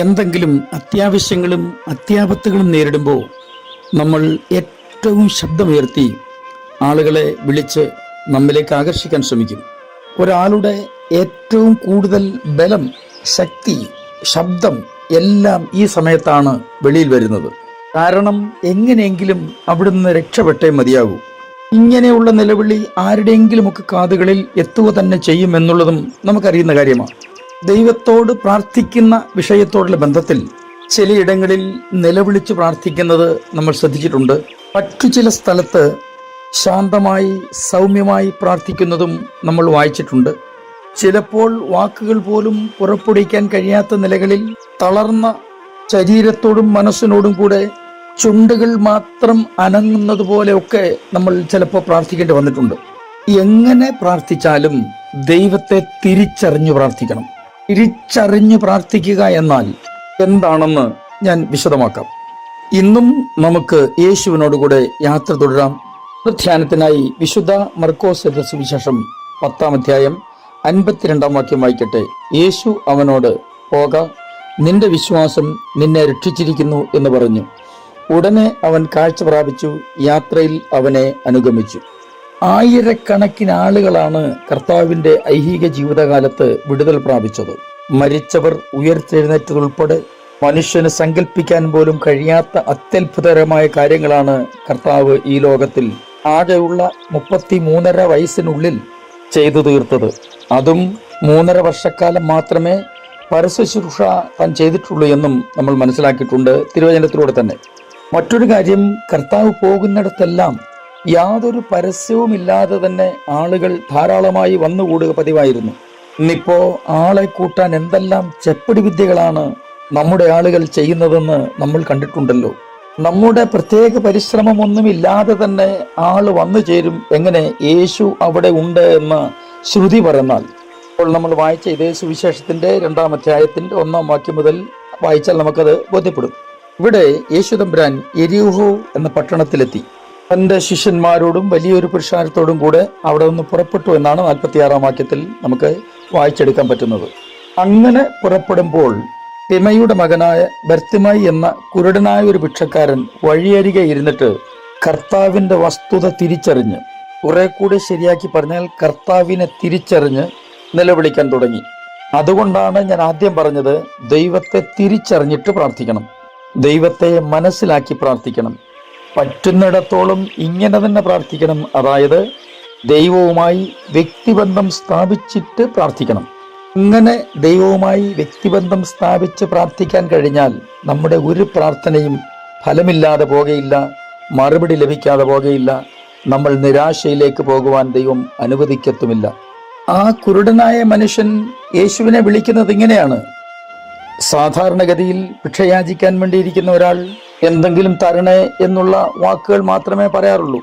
എന്തെങ്കിലും അത്യാവശ്യങ്ങളും അത്യാപത്തുകളും നേരിടുമ്പോൾ നമ്മൾ ഏറ്റവും ശബ്ദമുയർത്തി ആളുകളെ വിളിച്ച് നമ്മിലേക്ക് ആകർഷിക്കാൻ ശ്രമിക്കും. ഒരാളുടെ ഏറ്റവും കൂടുതൽ ബലം, ശക്തി, ശബ്ദം എല്ലാം ഈ സമയത്താണ് വെളിയിൽ വരുന്നത്. കാരണം എങ്ങനെയെങ്കിലും അവിടുന്ന് രക്ഷപ്പെട്ടേ മതിയാകൂ. ഇങ്ങനെയുള്ള നിലവിളി ആരുടെയെങ്കിലുമൊക്കെ കാതുകളിൽ എത്തുക തന്നെ ചെയ്യുമെന്നുള്ളതും നമുക്കറിയുന്ന കാര്യമാണ്. ദൈവത്തോട് പ്രാർത്ഥിക്കുന്ന വിഷയത്തോടുള്ള ബന്ധത്തിൽ ചിലയിടങ്ങളിൽ നിലവിളിച്ച് പ്രാർത്ഥിക്കുന്നത് നമ്മൾ ശ്രദ്ധിച്ചിട്ടുണ്ട്. മറ്റു ചില സ്ഥലത്ത് ശാന്തമായി സൗമ്യമായി പ്രാർത്ഥിക്കുന്നതും നമ്മൾ വായിച്ചിട്ടുണ്ട്. ചിലപ്പോൾ വാക്കുകൾ പോലും പുറപ്പെടുവിക്കാൻ കഴിയാത്ത നിലകളിൽ തളർന്ന ശരീരത്തോടും മനസ്സിനോടും കൂടെ ചുണ്ടുകൾ മാത്രം അനങ്ങുന്നത് പോലെയൊക്കെ നമ്മൾ ചിലപ്പോൾ പ്രാർത്ഥിക്കേണ്ടി വന്നിട്ടുണ്ട്. എങ്ങനെ പ്രാർത്ഥിച്ചാലും ദൈവത്തെ തിരിച്ചറിഞ്ഞു പ്രാർത്ഥിക്കണം. തിരിച്ചറിഞ്ഞു പ്രാർത്ഥിക്കുക എന്നാൽ എന്താണെന്ന് ഞാൻ വിശദമാക്കാം. ഇന്നും നമുക്ക് യേശുവിനോടുകൂടെ യാത്ര തുടരാം. ധ്യാനത്തിനായി വിശുദ്ധ മർക്കോസ് സുവിശേഷം 10-ാം അധ്യായം 52-ാം വാക്യം വായിക്കട്ടെ. യേശു അവനോട്, പോക, നിന്റെ വിശ്വാസം നിന്നെ രക്ഷിച്ചിരിക്കുന്നു എന്ന് പറഞ്ഞു. ഉടനെ അവൻ കാഴ്ച പ്രാപിച്ചു. യാത്രയിൽ അവനെ അനുഗമിച്ചു. ആയിരക്കണക്കിന് ആളുകളാണ് കർത്താവിന്റെ ഐഹിക ജീവിതകാലത്ത് വിടുതൽ പ്രാപിച്ചത്. മരിച്ചവർ ഉയർത്തെഴുന്നേറ്റതുൾപ്പെടെ മനുഷ്യന് സങ്കല്പിക്കാൻ പോലും കഴിയാത്ത അത്യത്ഭുതകരമായ കാര്യങ്ങളാണ് കർത്താവ് ഈ ലോകത്തിൽ ആകെയുള്ള 33.5 വയസ്സിനുള്ളിൽ ചെയ്തു തീർത്തത്. അതും 3.5 വർഷക്കാലം മാത്രമേ പരസ്യശുശ്രൂഷ താൻ ചെയ്തിട്ടുള്ളൂ എന്നും നമ്മൾ മനസ്സിലാക്കിയിട്ടുണ്ട് തിരുവചനത്തിലൂടെ തന്നെ. മറ്റൊരു കാര്യം, കർത്താവ് പോകുന്നിടത്തെല്ലാം യാതൊരു പരസ്യവുമില്ലാതെ തന്നെ ആളുകൾ ധാരാളമായി വന്നുകൂടുക പതിവായിരുന്നു. ഇന്നിപ്പോ ആളെ കൂട്ടാൻ എന്തെല്ലാം ചെപ്പടി വിദ്യകളാണ് നമ്മുടെ ആളുകൾ ചെയ്യുന്നതെന്ന് നമ്മൾ കണ്ടിട്ടുണ്ടല്ലോ. നമ്മുടെ പ്രത്യേക പരിശ്രമമൊന്നുമില്ലാതെ തന്നെ ആള് വന്നു ചേരും. എങ്ങനെ? യേശു അവിടെ ഉണ്ട് എന്ന് ശ്രുതി പറഞ്ഞാൽ. അപ്പോൾ നമ്മൾ വായിച്ച ഇതേ സുവിശേഷത്തിന്റെ 2-ാം അധ്യായത്തിന്റെ 1-ാം വാക്യം മുതൽ വായിച്ചാൽ നമുക്കത് ബോധ്യപ്പെടും. ഇവിടെ യേശു തമ്പുരാൻ യെരിഹോ എന്ന പട്ടണത്തിലെത്തി. തന്റെ ശിഷ്യന്മാരോടും വലിയൊരു പുരുഷാരത്തോടും കൂടെ അവിടെ നിന്ന് പുറപ്പെട്ടു എന്നാണ് 46-ാം വാക്യത്തിൽ നമുക്ക് വായിച്ചെടുക്കാൻ പറ്റുന്നത്. അങ്ങനെ പുറപ്പെടുമ്പോൾ തിമയുടെ മകനായ ബർത്തിമായി എന്ന കുരുടനായ ഒരു ഭിക്ഷക്കാരൻ വഴിയരികെ ഇരുന്നിട്ട് കർത്താവിന്റെ വസ്തുത തിരിച്ചറിഞ്ഞ്, കുറെ കൂടെ ശരിയാക്കി പറഞ്ഞാൽ കർത്താവിനെ തിരിച്ചറിഞ്ഞ് നിലവിളിക്കാൻ തുടങ്ങി. അതുകൊണ്ടാണ് ഞാൻ ആദ്യം പറഞ്ഞത്, ദൈവത്തെ തിരിച്ചറിഞ്ഞിട്ട് പ്രാർത്ഥിക്കണം, ദൈവത്തെ മനസ്സിലാക്കി പ്രാർത്ഥിക്കണം. പറ്റുന്നിടത്തോളം ഇങ്ങനെ തന്നെ പ്രാർത്ഥിക്കണം. അതായത് ദൈവവുമായി വ്യക്തിബന്ധം സ്ഥാപിച്ചിട്ട് പ്രാർത്ഥിക്കണം. ഇങ്ങനെ ദൈവവുമായി വ്യക്തിബന്ധം സ്ഥാപിച്ച് പ്രാർത്ഥിക്കാൻ കഴിഞ്ഞാൽ നമ്മുടെ ഒരു പ്രാർത്ഥനയും ഫലമില്ലാതെ പോകുകയില്ല, മറുപടി ലഭിക്കാതെ പോകുകയില്ല. നമ്മൾ നിരാശയിലേക്ക് പോകുവാൻ ദൈവം അനുവദിക്കത്തുമില്ല. ആ കുരുടനായ മനുഷ്യൻ യേശുവിനെ വിളിക്കുന്നത് ഇങ്ങനെയാണ്. സാധാരണഗതിയിൽ ഭിക്ഷയാചിക്കാൻ വേണ്ടിയിരിക്കുന്ന ഒരാൾ എന്തെങ്കിലും തരണേ എന്നുള്ള വാക്കുകൾ മാത്രമേ പറയാറുള്ളൂ.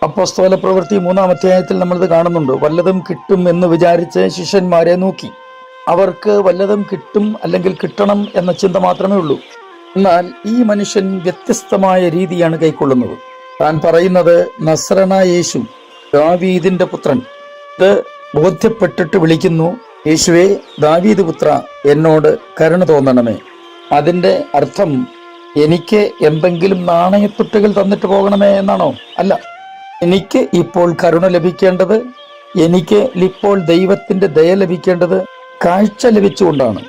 അപ്പോസ്തല പ്രവൃത്തി 3-ാം അധ്യായത്തിൽ നമ്മളിത് കാണുന്നുണ്ട്. വല്ലതും കിട്ടും എന്ന് വിചാരിച്ച് ശിഷ്യന്മാരെ നോക്കി. അവർക്ക് വല്ലതും കിട്ടും അല്ലെങ്കിൽ കിട്ടണം എന്ന ചിന്ത മാത്രമേ ഉള്ളൂ. എന്നാൽ ഈ മനുഷ്യൻ വ്യത്യസ്തമായ രീതിയാണ് കൈക്കൊള്ളുന്നത്. താൻ പറയുന്നത്, നസ്രനായ യേശു, ദാവീദിന്റെ പുത്രൻ. ഇത് ബോധ്യപ്പെട്ടിട്ട് വിളിക്കുന്നു, യേശുവേ, ദാവീദ് പുത്ര, എന്നോട് കരുണ തോന്നണമേ. അതിന്റെ അർത്ഥം എനിക്ക് എന്തെങ്കിലും നാണയത്തുട്ടുകൾ തന്നിട്ട് പോകണമേ എന്നാണോ? അല്ല. എനിക്ക് ഇപ്പോൾ കരുണ ലഭിക്കേണ്ടത്, എനിക്ക് ഇപ്പോൾ ദൈവത്തിന്റെ ദയ ലഭിക്കേണ്ടത് കാഴ്ച ലഭിച്ചുകൊണ്ടാണ്.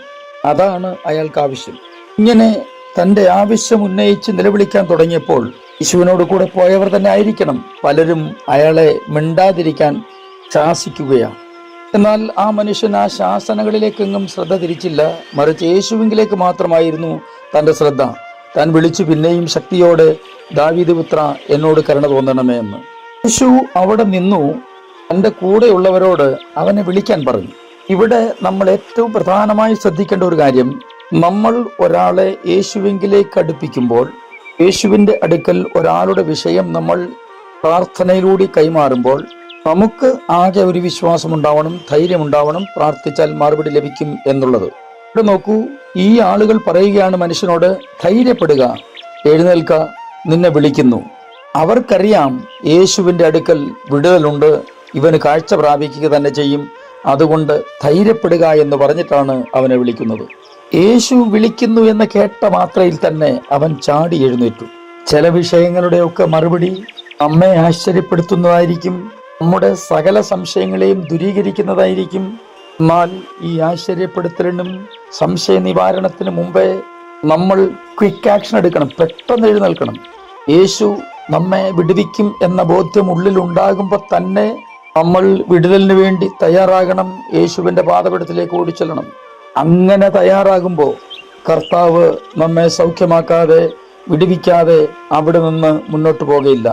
അതാണ് അയാൾക്ക് ആവശ്യം. ഇങ്ങനെ തന്റെ ആവശ്യം ഉന്നയിച്ച് നിലവിളിക്കാൻ തുടങ്ങിയപ്പോൾ യേശുവിനോട് കൂടെ പോയവർ തന്നെ ആയിരിക്കണം പലരും അയാളെ മിണ്ടാതിരിക്കാൻ ശാസിക്കുകയാണ്. എന്നാൽ ആ മനുഷ്യൻ ആ ശാസനകളിലേക്കെങ്ങും ശ്രദ്ധ തിരിച്ചില്ല. മറിച്ച് യേശുവിലേക്ക് മാത്രമായിരുന്നു തന്റെ ശ്രദ്ധ. താൻ വിളിച്ചു പിന്നെയും ശക്തിയോടെ, ദാവീദ് പുത്ര, എന്നോട് കരുണ തോന്നണമേ എന്ന്. യേശു അവിടെ നിന്നു തന്റെ കൂടെയുള്ളവരോട് അവനെ വിളിക്കാൻ പറഞ്ഞു. ഇവിടെ നമ്മൾ ഏറ്റവും പ്രധാനമായി ശ്രദ്ധിക്കേണ്ട ഒരു കാര്യം, നമ്മൾ ഒരാളെ യേശുവിലേക്ക് അടുപ്പിക്കുമ്പോൾ, യേശുവിന്റെ അടുക്കൽ ഒരാളുടെ വിഷയം നമ്മൾ പ്രാർത്ഥനയിലൂടെ കൈമാറുമ്പോൾ നമുക്ക് ആകെ ഒരു വിശ്വാസം ഉണ്ടാവണം, ധൈര്യമുണ്ടാവണം, പ്രാർത്ഥിച്ചാൽ മറുപടി ലഭിക്കും എന്നുള്ളത്. ഇവിടെ നോക്കൂ, ഈ ആളുകൾ പറയുകയാണ് മനുഷ്യനോട്, ധൈര്യപ്പെടുക, എഴുന്നേൽക്ക, നിന്നെ വിളിക്കുന്നു. അവർക്കറിയാം യേശുവിന്റെ അടുക്കൽ വിടുതലുണ്ട്, ഇവന് കാഴ്ച പ്രാപിക്കുക തന്നെ ചെയ്യും. അതുകൊണ്ട് ധൈര്യപ്പെടുക എന്ന് പറഞ്ഞിട്ടാണ് അവനെ വിളിക്കുന്നത്. യേശു വിളിക്കുന്നു എന്ന് കേട്ട മാത്രയിൽ തന്നെ അവൻ ചാടി എഴുന്നേറ്റു. ചില വിഷയങ്ങളുടെയൊക്കെ മറുപടി നമ്മെ ആശ്ചര്യപ്പെടുത്തുന്നതായിരിക്കും, നമ്മുടെ സകല സംശയങ്ങളെയും ദൂരീകരിക്കുന്നതായിരിക്കും. എന്നാൽ ഈ ആശ്ചര്യപ്പെടുത്തലിനും സംശയ നിവാരണത്തിന് മുമ്പേ നമ്മൾ ക്വിക്ക് ആക്ഷൻ എടുക്കണം, പെട്ടെന്ന് എഴുന്നേൽക്കണം. യേശു നമ്മെ വിടുവിക്കും എന്ന ബോധ്യം ഉള്ളിലുണ്ടാകുമ്പോൾ തന്നെ നമ്മൾ വിടുതലിന് വേണ്ടി തയ്യാറാകണം. യേശുവിൻ്റെ പാദപീഠത്തിലേക്ക് ഓടിച്ചെല്ലണം. അങ്ങനെ തയ്യാറാകുമ്പോൾ കർത്താവ് നമ്മെ സൗഖ്യമാക്കാതെ വിടുവിക്കാതെ അവിടെ നിന്ന് മുന്നോട്ട് പോകുകയില്ല.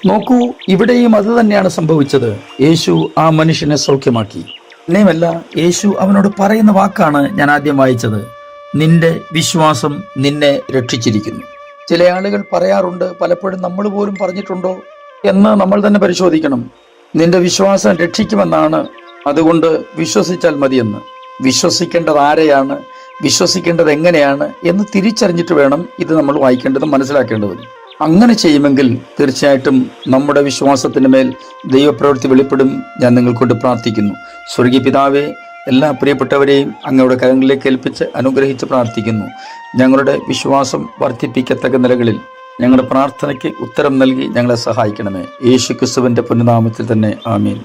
നോക്കൂ, ഇവിടെയും അത് തന്നെയാണ് സംഭവിച്ചത്. യേശു ആ മനുഷ്യനെ സൗഖ്യമാക്കി. തന്നെയുമല്ല, യേശു അവനോട് പറയുന്ന വാക്കാണ് ഞാൻ ആദ്യം വായിച്ചത്, നിന്റെ വിശ്വാസം നിന്നെ രക്ഷിച്ചിരിക്കുന്നു. ചില ആളുകൾ പറയാറുണ്ട്, പലപ്പോഴും നമ്മൾ പോലും പറഞ്ഞിട്ടുണ്ടോ എന്ന് നമ്മൾ തന്നെ പരിശോധിക്കണം. നിന്റെ വിശ്വാസം രക്ഷിക്കുമെന്നാണ്, അതുകൊണ്ട് വിശ്വസിച്ചാൽ മതിയെന്ന്. വിശ്വസിക്കേണ്ടത് ആരെയാണ്, വിശ്വസിക്കേണ്ടത് എങ്ങനെയാണ് എന്ന് തിരിച്ചറിഞ്ഞിട്ട് വേണം ഇത് നമ്മൾ വായിക്കേണ്ടതും മനസ്സിലാക്കേണ്ടതും. അങ്ങനെ ചെയ്യുമെങ്കിൽ തീർച്ചയായിട്ടും നമ്മുടെ വിശ്വാസത്തിന് മേൽ ദൈവപ്രവൃത്തി വെളിപ്പെടും. ഞാൻ നിങ്ങൾക്കൊണ്ട് പ്രാർത്ഥിക്കുന്നു. സ്വർഗീയ പിതാവേ, എല്ലാ പ്രിയപ്പെട്ടവരെയും അങ്ങയുടെ കരങ്ങളിലേക്ക് ഏൽപ്പിച്ച് അനുഗ്രഹിച്ച് പ്രാർത്ഥിക്കുന്നു. ഞങ്ങളുടെ വിശ്വാസം വർദ്ധിപ്പിക്കത്തക്ക നിലകളിൽ ഞങ്ങളുടെ പ്രാർത്ഥനയ്ക്ക് ഉത്തരം നൽകി ഞങ്ങളെ സഹായിക്കണമേ. യേശു ക്രിസ്തുവിൻ്റെ പുണ്യനാമത്തിൽ തന്നെ ആമീൻ.